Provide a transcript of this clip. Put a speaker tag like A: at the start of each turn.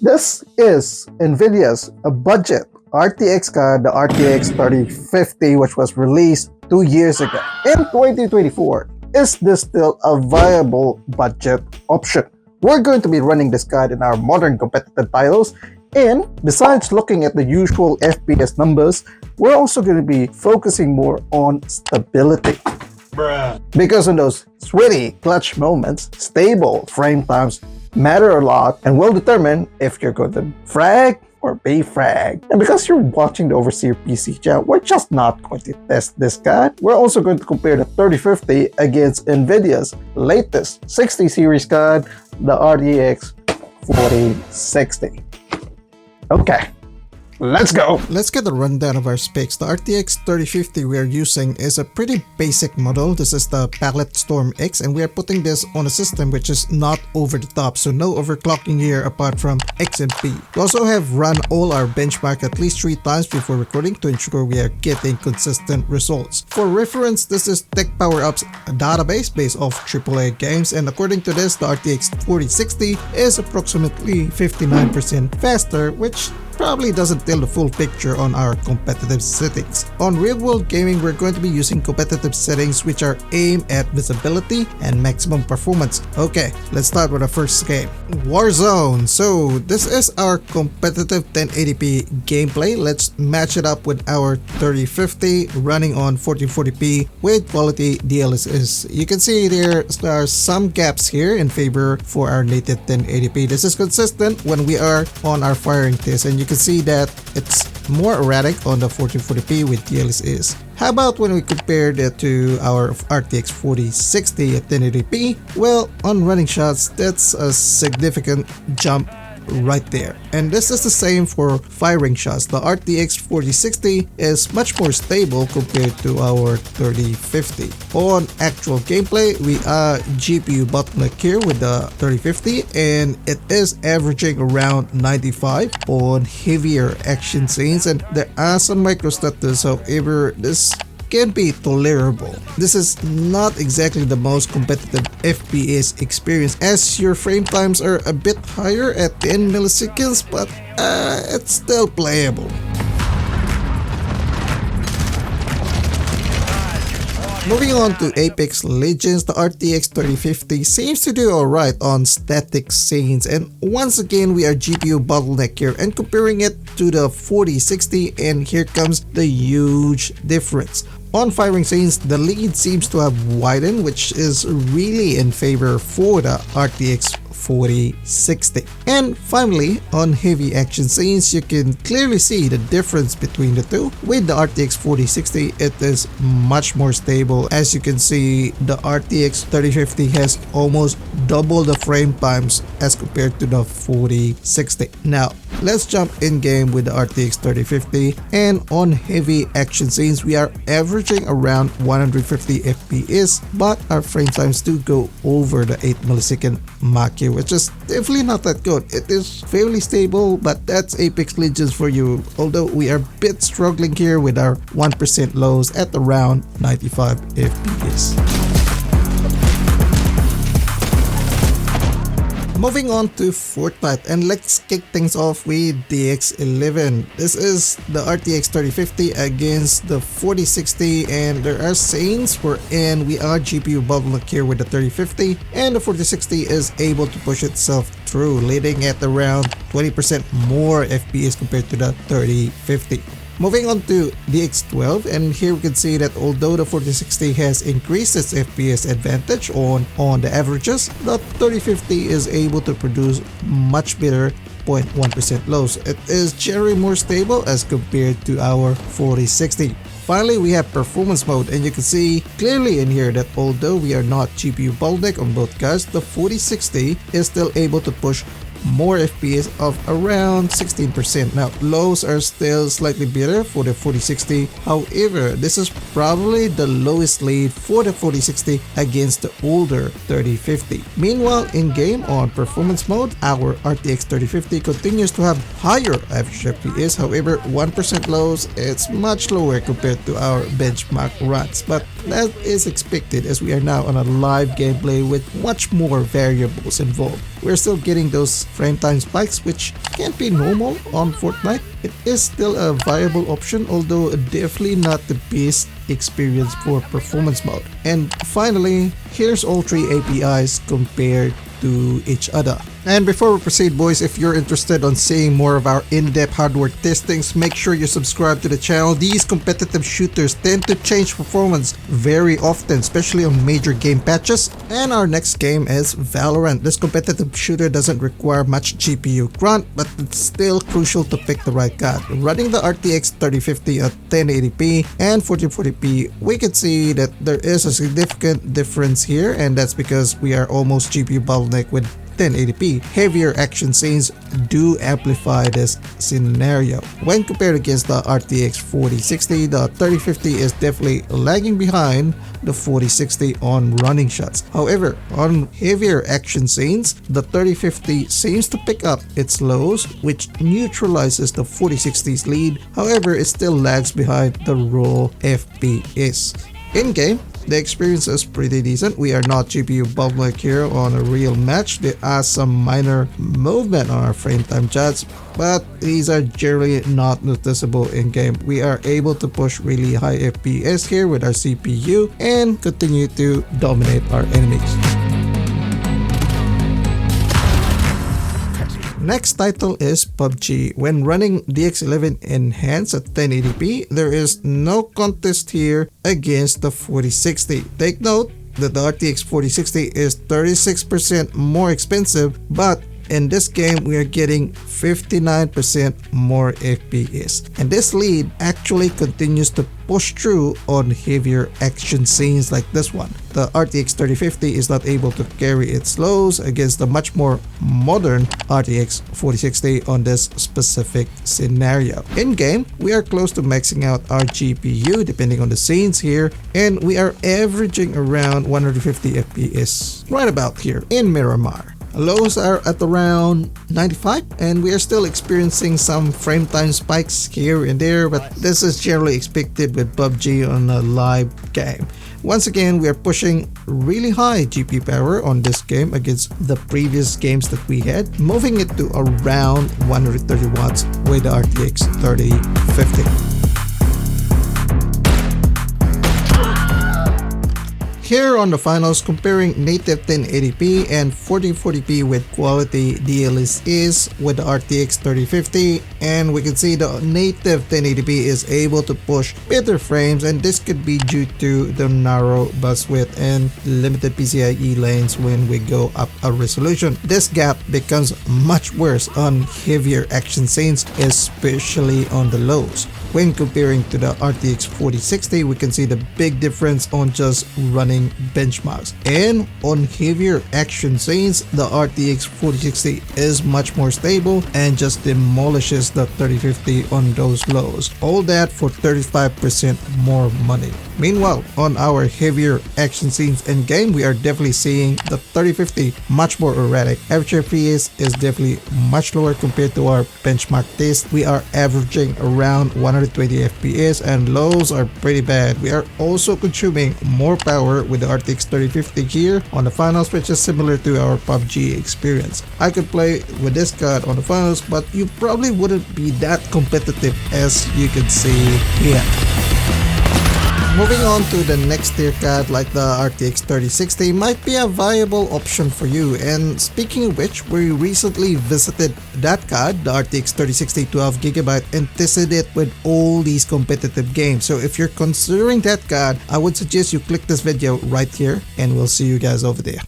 A: This is NVIDIA's budget RTX card, the RTX 3050, which was released 2 years ago. In 2024, is this still a viable budget option? We're going to be running this card in our modern competitive titles, and besides looking at the usual FPS numbers, we're also going to be focusing more on stability. Because in those sweaty clutch moments, stable frame times matter a lot and will determine if you're going to frag or be fragged. And because you're watching the Overseer PC channel, we're just not going to test this card. We're also going to compare the 3050 against NVIDIA's latest 60 series card, the RTX 4060. Okay, let's go!
B: Let's get a rundown of our specs. The RTX 3050 we are using is a pretty basic model. This is the Palette Storm X, and we are putting this on a system which is not over the top, so no overclocking here apart from X and P. We also have run all our benchmark at least 3 times before recording to ensure we are getting consistent results. For reference, this is Tech Power Up's database based off AAA games, and according to this, the RTX 4060 is approximately 59% faster, which probably doesn't tell the full picture on our competitive settings. On real-world gaming, we're going to be using competitive settings which are aimed at visibility and maximum performance. Okay, let's start with our first game, Warzone. So this is our competitive 1080p gameplay. Let's match it up with our 3050 running on 1440p with quality DLSS. You can see there are some gaps here in favor for our native 1080p. This is consistent when we are on our firing test, and you can see that it's more erratic on the 1440p with DLSS. How about when we compare that to our RTX 4060 at 1080p? Well, on running shots, that's a significant jump right there. And this is the same for firing shots. The RTX 4060 is much more stable compared to our 3050. On actual gameplay, we are GPU bottleneck here with the 3050, and it is averaging around 95 on heavier action scenes, and there are some micro stutters. However, this can be tolerable. This is not exactly the most competitive FPS experience, as your frame times are a bit higher at 10 milliseconds, but it's still playable. Moving on to Apex Legends, the RTX 3050 seems to do alright on static scenes, and once again we are GPU bottleneck here and comparing it to the 4060, and here comes the huge difference. On firing scenes, the lead seems to have widened, which is really in favor for the RTX 4060. And finally, on heavy action scenes, you can clearly see the difference between the two. With the RTX 4060, it is much more stable. As you can see, the RTX 3050 has almost double the frame times as compared to the 4060. Now, let's jump in game with the RTX 3050, and on heavy action scenes, we are averaging around 150 FPS, but our frame times do go over the 8 millisecond mark here, which is definitely not that good. It is fairly stable, but that's Apex Legends for you, although we are a bit struggling here with our 1% lows at around 95 FPS. Moving on to Fortnite, and let's kick things off with DX11. This is the RTX 3050 against the 4060, and there are scenes wherein we are GPU bottleneck here with the 3050, and the 4060 is able to push itself through, leading at around 20% more FPS compared to the 3050. Moving on to DX12, and here we can see that although the 4060 has increased its FPS advantage on the averages, the 3050 is able to produce much better 0.1% lows. It is generally more stable as compared to our 4060. Finally, we have performance mode, and you can see clearly in here that although we are not GPU bottleneck on both cards, the 4060 is still able to push more FPS of around 16%. Now, lows are still slightly better for the 4060. However, this is probably the lowest lead for the 4060 against the older 3050. Meanwhile, in game on performance mode, our RTX 3050 continues to have higher average FPS. However, 1% lows, it's much lower compared to our benchmark runs. But that is expected as we are now on a live gameplay with much more variables involved. We're still getting those frame time spikes, which can't be normal on Fortnite. It is still a viable option, although definitely not the best experience for performance mode. And finally, here's all three APIs compared to each other. And before we proceed, boys, if you're interested on seeing more of our in-depth hardware testings, make sure you subscribe to the channel. These competitive shooters tend to change performance very often, especially on major game patches. And our next game is Valorant. This competitive shooter doesn't require much GPU grunt, but it's still crucial to pick the right card. Running the RTX 3050 at 1080p and 1440p, we can see that there is a significant difference here, and that's because we are almost GPU bottleneck with 1080p. Heavier action scenes do amplify this scenario. When compared against the RTX 4060, the 3050 is definitely lagging behind the 4060 on running shots. However, on heavier action scenes, the 3050 seems to pick up its lows, which neutralizes the 4060's lead. However, it still lags behind the raw FPS. In-game, the experience is pretty decent. We are not GPU bottleneck here on a real match. There are some minor movement on our frame time charts, but these are generally not noticeable in game. We are able to push really high FPS here with our CPU and continue to dominate our enemies. Next title is PUBG. When running DX11 Enhanced at 1080p, there is no contest here against the 4060. Take note that the RTX 4060 is 36% more expensive, but in this game we are getting 59% more FPS, and this lead actually continues to push through on heavier action scenes like this one. The RTX 3050 is not able to carry its lows against the much more modern RTX 4060 on this specific scenario. In game, we are close to maxing out our GPU depending on the scenes here, and we are averaging around 150 FPS right about here in Miramar. Lows are at around 95, and we are still experiencing some frame time spikes here and there, but this is generally expected with PUBG on a live game. Once again, we are pushing really high GPU power on this game against the previous games that we had, moving it to around 130 watts with the RTX 3050. Here on the finals, comparing native 1080p and 1440p with quality DLSS with the RTX 3050, and we can see the native 1080p is able to push better frames, and this could be due to the narrow bus width and limited PCIe lanes when we go up a resolution. This gap becomes much worse on heavier action scenes, especially on the lows. When comparing to the RTX 4060, we can see the big difference on just running benchmarks. And on heavier action scenes, the RTX 4060 is much more stable and just demolishes the 3050 on those lows. All that for 35% more money. Meanwhile, on our heavier action scenes in game, we are definitely seeing the 3050 much more erratic. Average FPS is definitely much lower compared to our benchmark test. We are averaging around 120 FPS, and lows are pretty bad. We are also consuming more power with the RTX 3050 here on the finals, which is similar to our PUBG experience. I could play with this card on the finals, but you probably wouldn't be that competitive as you can see here. Moving on to the next tier card like the RTX 3060 might be a viable option for you, and speaking of which, we recently visited that card, the RTX 3060 12GB, and tested it with all these competitive games. So if you're considering that card, I would suggest you click this video right here, and we'll see you guys over there.